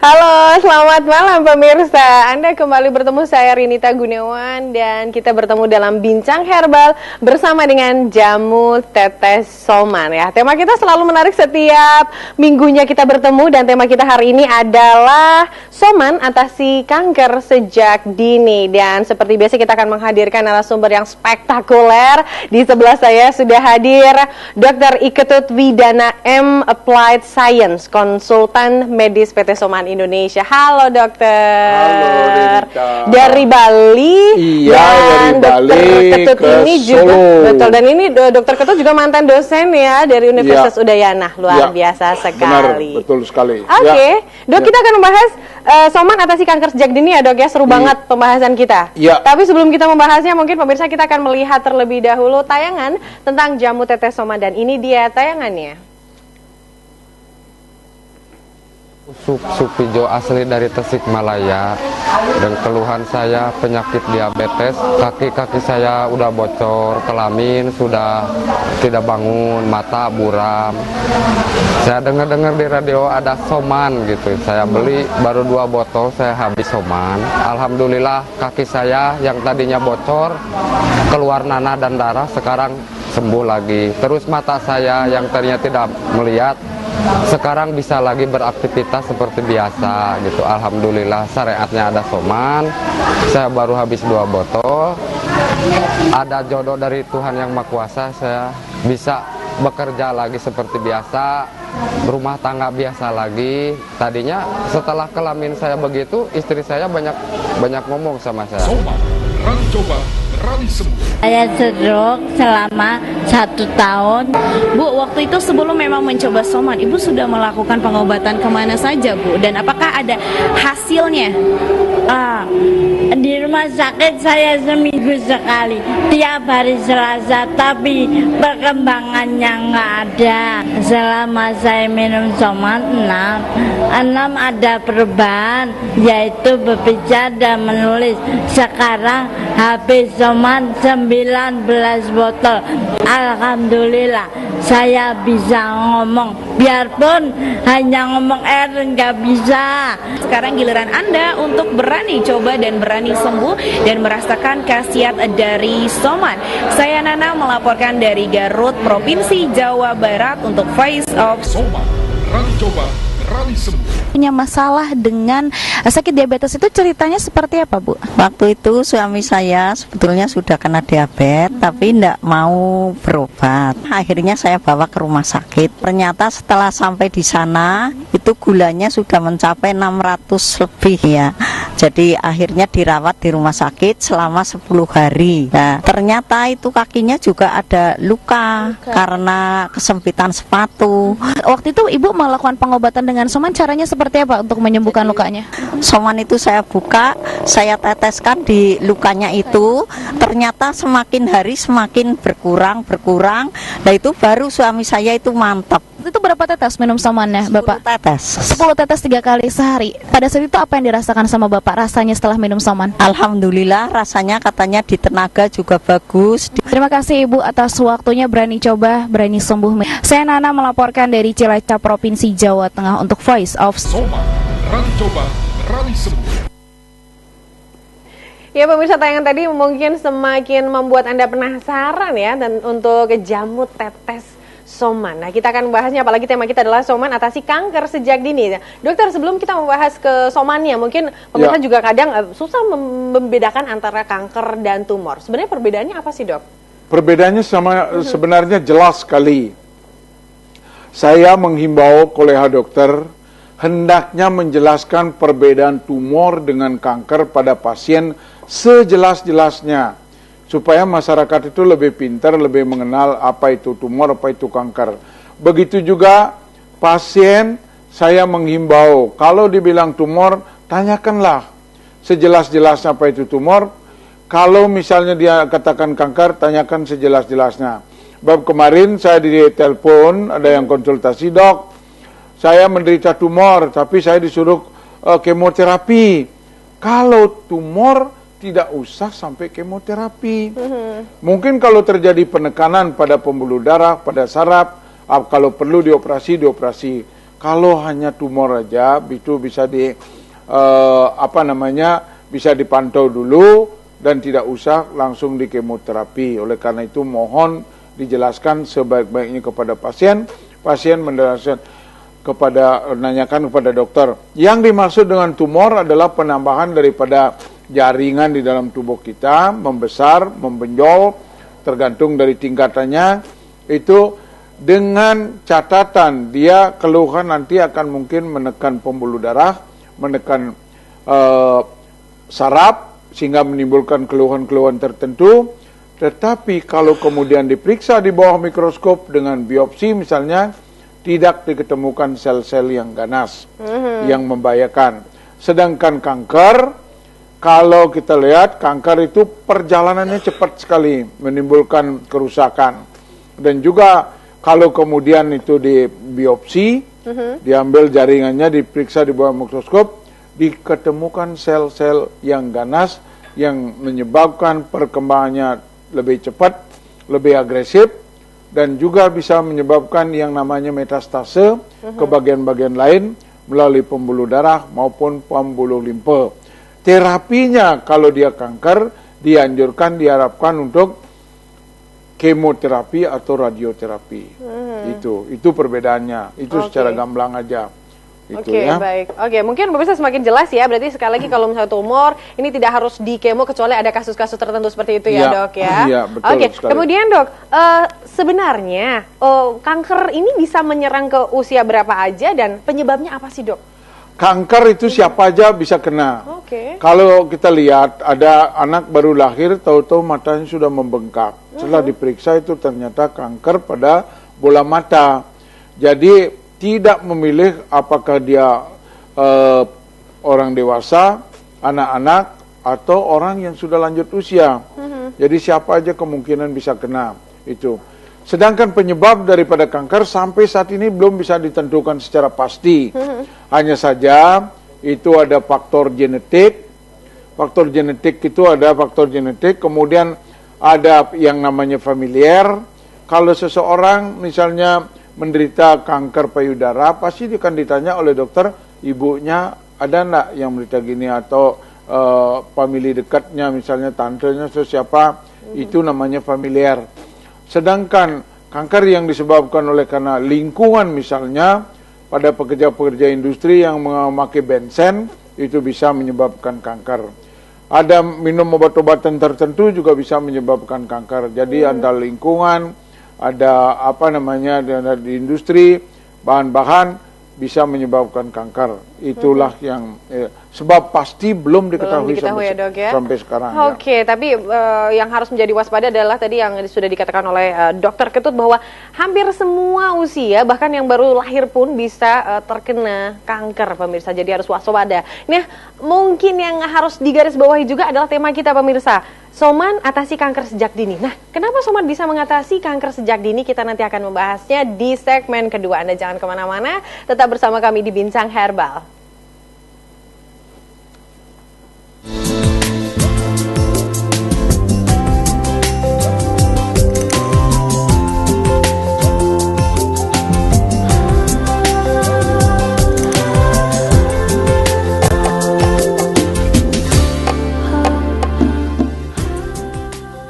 Halo, selamat malam pemirsa. Anda kembali bertemu saya Rinita Gunawan dan kita bertemu dalam Bincang Herbal bersama dengan jamu tetes Soman ya. Tema kita selalu menarik setiap minggunya kita bertemu dan tema kita hari ini adalah Soman atasi kanker sejak dini. Dan seperti biasa kita akan menghadirkan narasumber yang spektakuler. Di sebelah saya sudah hadir Dr. Iketut Widana M. Applied Science, konsultan medis PT Soman Indonesia. Halo dokter. Halo Rinita. Dari Bali. Iya, dan dari Bali Dr. Ketut ke ini Solo. juga betul. Dan ini Dr. Ketut juga mantan dosen ya dari Universitas Ya. Udayana. Luar Ya. biasa Benar, sekali. betul sekali. Oke, Dok, Ya. kita akan membahas Soman atasi kanker sejak dini ya dok ya. Seru banget pembahasan kita. Ya. Tapi sebelum kita membahasnya, mungkin pemirsa kita akan melihat terlebih dahulu tayangan tentang jamu tetes Soman. Dan ini dia tayangannya. Sup Supijo asli dari Tasikmalaya, dan keluhan saya penyakit diabetes, kaki-kaki saya udah bocor, kelamin sudah tidak bangun, mata buram. Saya dengar-dengar di radio ada Soman gitu, saya beli baru 2 botol, saya habis Soman. Alhamdulillah kaki saya yang tadinya bocor, keluar nanah dan darah, sekarang sembuh lagi. Terus mata saya yang tadinya tidak melihat, sekarang bisa lagi beraktivitas seperti biasa gitu. Alhamdulillah syariatnya ada Soman. Saya baru habis 2 botol. Ada jodoh dari Tuhan Yang Maha Kuasa, saya bisa bekerja lagi seperti biasa, rumah tangga biasa lagi. Tadinya setelah kelamin saya begitu, istri saya banyak ngomong sama saya. Soman, berani coba, berani sembuh. Saya stroke selama 1 tahun. Bu, waktu itu sebelum memang mencoba Soman, Ibu sudah melakukan pengobatan kemana saja, Bu? Dan apakah ada hasilnya? Di rumah sakit saya seminggu sekali, tiap hari Selasa, tapi perkembangannya nggak ada. Selama saya minum Soman 6 ada perubahan, yaitu berbicara dan menulis. Sekarang habis Soman 19 botol. Alhamdulillah saya bisa ngomong, biarpun hanya ngomong nggak bisa. Sekarang giliran Anda untuk berani coba dan berani sembuh dan merasakan khasiat dari Soman. Saya Nana melaporkan dari Garut, Provinsi Jawa Barat untuk Voice of Soman, berani coba, berani sembuh. Punya masalah dengan sakit diabetes itu ceritanya seperti apa, Bu? Waktu itu suami saya sebetulnya sudah kena diabetes, tapi tidak mau berobat. Akhirnya saya bawa ke rumah sakit. Ternyata setelah sampai di sana, itu gulanya sudah mencapai 600 lebih ya. Jadi akhirnya dirawat di rumah sakit selama 10 hari. Nah, ternyata itu kakinya juga ada luka karena kesempitan sepatu. Waktu itu Ibu melakukan pengobatan dengan Soman, caranya seperti apa untuk menyembuhkan lukanya? Soman itu saya buka, saya teteskan di lukanya itu, ternyata semakin hari semakin berkurang. Nah itu baru suami saya itu mantap. Itu berapa tetes minum Somannya, Bapak? 10 tetes. 10 tetes 3 kali sehari. Pada saat itu apa yang dirasakan sama Bapak rasanya setelah minum Soman? Alhamdulillah rasanya katanya di tenaga juga bagus. Terima kasih Ibu atas waktunya, berani coba, berani sembuh. Saya Nana melaporkan dari Cilacap, Provinsi Jawa Tengah untuk Voice of Soman, berani coba, berani sembuh. Ya pemirsa, tayangan tadi mungkin semakin membuat Anda penasaran ya dan untuk jamu tetes Soman. Nah, kita akan membahasnya, apalagi tema kita adalah Soman atasi kanker sejak dini. Dokter, sebelum kita membahas ke Somannya, mungkin pemirsa juga kadang susah membedakan antara kanker dan tumor. Sebenarnya perbedaannya apa sih, Dok? Perbedaannya sebenarnya jelas sekali. Saya menghimbau kolega dokter hendaknya menjelaskan perbedaan tumor dengan kanker pada pasien sejelas-jelasnya, supaya masyarakat itu lebih pintar, lebih mengenal apa itu tumor, apa itu kanker. Begitu juga pasien, saya menghimbau, kalau dibilang tumor, tanyakanlah sejelas-jelasnya apa itu tumor. Kalau misalnya dia katakan kanker, tanyakan sejelas-jelasnya. Bab kemarin saya ditelepon, ada yang konsultasi, Dok, saya menderita tumor, tapi saya disuruh kemoterapi. Kalau tumor, tidak usah sampai kemoterapi. Mungkin kalau terjadi penekanan pada pembuluh darah, pada saraf, kalau perlu dioperasi. Kalau hanya tumor aja itu bisa bisa dipantau dulu dan tidak usah langsung di kemoterapi. Oleh karena itu mohon dijelaskan sebaik-baiknya kepada pasien nanyakan kepada dokter. Yang dimaksud dengan tumor adalah penambahan daripada jaringan di dalam tubuh kita, membesar, membenjol, tergantung dari tingkatannya. Itu dengan catatan dia keluhan nanti akan mungkin menekan pembuluh darah, menekan saraf, sehingga menimbulkan keluhan-keluhan tertentu. Tetapi kalau kemudian diperiksa di bawah mikroskop dengan biopsi misalnya, tidak diketemukan sel-sel yang ganas, yang membahayakan. Sedangkan kanker, kalau kita lihat kanker itu perjalanannya cepat sekali, menimbulkan kerusakan. Dan juga kalau kemudian itu di biopsi, diambil jaringannya, diperiksa di bawah mikroskop, diketemukan sel-sel yang ganas, yang menyebabkan perkembangannya lebih cepat, lebih agresif, dan juga bisa menyebabkan yang namanya metastase ke bagian-bagian lain melalui pembuluh darah maupun pembuluh limfe. Terapinya kalau dia kanker diharapkan untuk kemoterapi atau radioterapi. Itu perbedaannya. Itu secara gamblang aja. Oke, baik. Oke, mungkin bisa semakin jelas ya. Berarti sekali lagi kalau misalnya tumor ini tidak harus di kemo kecuali ada kasus-kasus tertentu seperti itu ya, Dok ya. Iya, betul. Oke, kemudian Dok, sebenarnya kanker ini bisa menyerang ke usia berapa aja dan penyebabnya apa sih, Dok? Kanker itu siapa aja bisa kena. Kalau kita lihat ada anak baru lahir, tahu-tahu matanya sudah membengkak. Setelah diperiksa itu ternyata kanker pada bola mata. Jadi tidak memilih apakah dia orang dewasa, anak-anak, atau orang yang sudah lanjut usia. Jadi siapa aja kemungkinan bisa kena itu. Sedangkan penyebab daripada kanker sampai saat ini belum bisa ditentukan secara pasti. Hanya saja itu ada faktor genetik. Faktor genetik itu ada faktor genetik, kemudian ada yang namanya familiar. Kalau seseorang misalnya menderita kanker payudara, pasti akan ditanya oleh dokter, ibunya ada enggak yang menderita gini, atau famili dekatnya, misalnya tantenya atau siapa, itu namanya familiar. Sedangkan kanker yang disebabkan oleh karena lingkungan, misalnya pada pekerja-pekerja industri yang memakai bensen, itu bisa menyebabkan kanker. Ada minum obat-obatan tertentu juga bisa menyebabkan kanker. Jadi antara lingkungan, ada di industri, bahan-bahan bisa menyebabkan kanker. Itulah yang sebab pasti belum diketahui sampai, ya, Dok, ya? Sampai sekarang. Oke, tapi yang harus menjadi waspada adalah tadi yang sudah dikatakan oleh Dokter Ketut bahwa hampir semua usia, bahkan yang baru lahir pun bisa terkena kanker, pemirsa. Jadi harus waspada. Nah, mungkin yang harus digarisbawahi juga adalah tema kita, pemirsa. Soman atasi kanker sejak dini. Nah, kenapa Soman bisa mengatasi kanker sejak dini? Kita nanti akan membahasnya di segmen kedua. Anda jangan kemana-mana, tetap bersama kami di Bincang Herbal.